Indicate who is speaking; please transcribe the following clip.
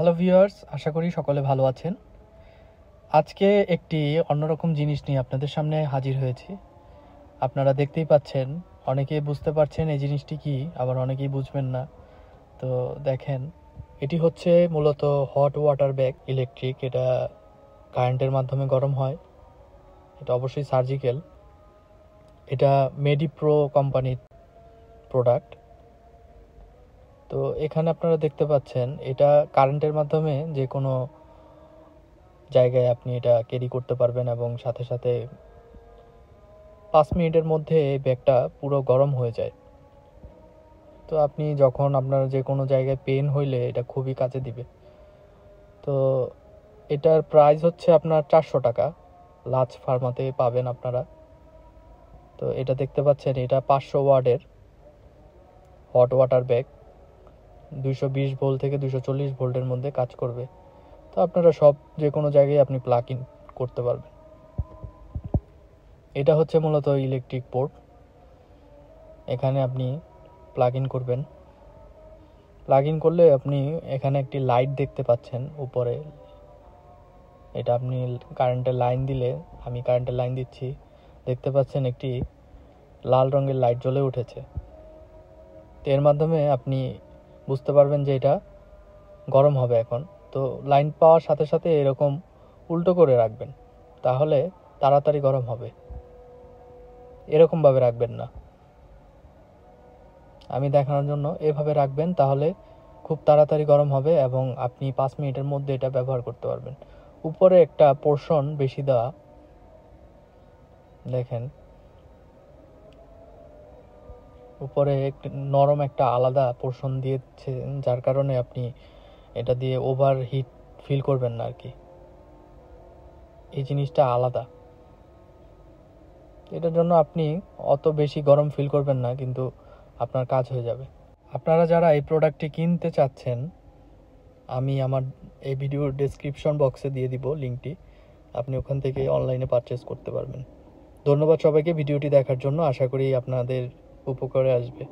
Speaker 1: Hello viewers, আশা করি সকলে ভালো আছেন। আজকে একটি অন্যরকম জিনিস নিয়ে আপনাদের সামনে হাজির হয়েছি। আপনারা দেখতেই পাচ্ছেন, অনেকেই বুঝতে পারছেন এই জিনিসটি কি, আবার অনেকেই বুঝবেন না। তো দেখেন, এটি হচ্ছে মূলত হট ওয়াটার ব্যাগ ইলেকট্রিক। এটা কারেন্টের মাধ্যমে গরম হয়। এটা অবশ্যই সার্জিক্যাল। এটা মেডিপ্রো কোম্পানির প্রোডাক্ট। তো এখানে আপনারা দেখতে পাচ্ছেন, এটা কারেন্টের মাধ্যমে যে কোনো জায়গায় আপনি এটা ক্যারি করতে পারবেন এবং সাথে সাথে 5 মিনিটের মধ্যে এই ব্যাগটা পুরো গরম হয়ে যায়। তো আপনি যখন আপনার যে কোনো জায়গায় পেন হইলে এটা খুবই কাজে দিবে। তো এটার প্রাইস হচ্ছে আপনার 400 টাকা, লাজ ফার্মাতে পাবেন আপনারা। তো এটা দেখতে পাচ্ছেন, এটা 500 ওয়াটের হট ওয়াটার ব্যাগ, 220 ভোল্ট থেকে 240 ভোল্টের মধ্যে কাজ করবে। তো আপনারা যে কোনো জায়গায় আপনি প্লাগ ইন করতে পারবেন। এটা হচ্ছে মূলত ইলেকট্রিক পোর্ট। এখানে আপনি প্লাগ ইন করবেন। প্লাগ ইন করলে আপনি এখানে একটি লাইট দেখতে পাচ্ছেন উপরে। এটা আপনি কারেন্টের লাইন দিলে, আমি কারেন্টের লাইন দিচ্ছি, দেখতে পাচ্ছেন একটি লাল রঙের লাইট জ্বলে উঠেছে। তো এর মাধ্যমে আপনি বুঝতে পারবেন যে এটা গরম হবে এখন। তো লাইন পাওয়ার সাথে সাথে এরকম উল্টো করে রাখবেন, তাহলে তাড়াতাড়ি গরম হবে। এরকমভাবে রাখবেন না, আমি দেখানোর জন্য এভাবে রাখবেন, তাহলে খুব তাড়াতাড়ি গরম হবে এবং আপনি 5 মিনিটের মধ্যে এটা ব্যবহার করতে পারবেন। উপরে একটা পোর্শন বেশি দেওয়া, দেখেন উপরে নরম একটা আলাদা পোর্শন দিয়েছে, যার কারণে আপনি এটা দিয়ে ওভার হিট ফিল করবেন না আর কি। এই জিনিসটা আলাদা, এটার জন্য আপনি অত বেশি গরম ফিল করবেন না, কিন্তু আপনার কাজ হয়ে যাবে। আপনারা যারা এই প্রোডাক্টটি কিনতে চাচ্ছেন, আমি আমার এই ভিডিওর ডেসক্রিপশন বক্সে দিয়ে দিব লিঙ্কটি, আপনি ওখান থেকে অনলাইনে পারচেস করতে পারবেন। ধন্যবাদ সবাইকে ভিডিওটি দেখার জন্য, আশা করি আপনাদের উপকারে আসবে।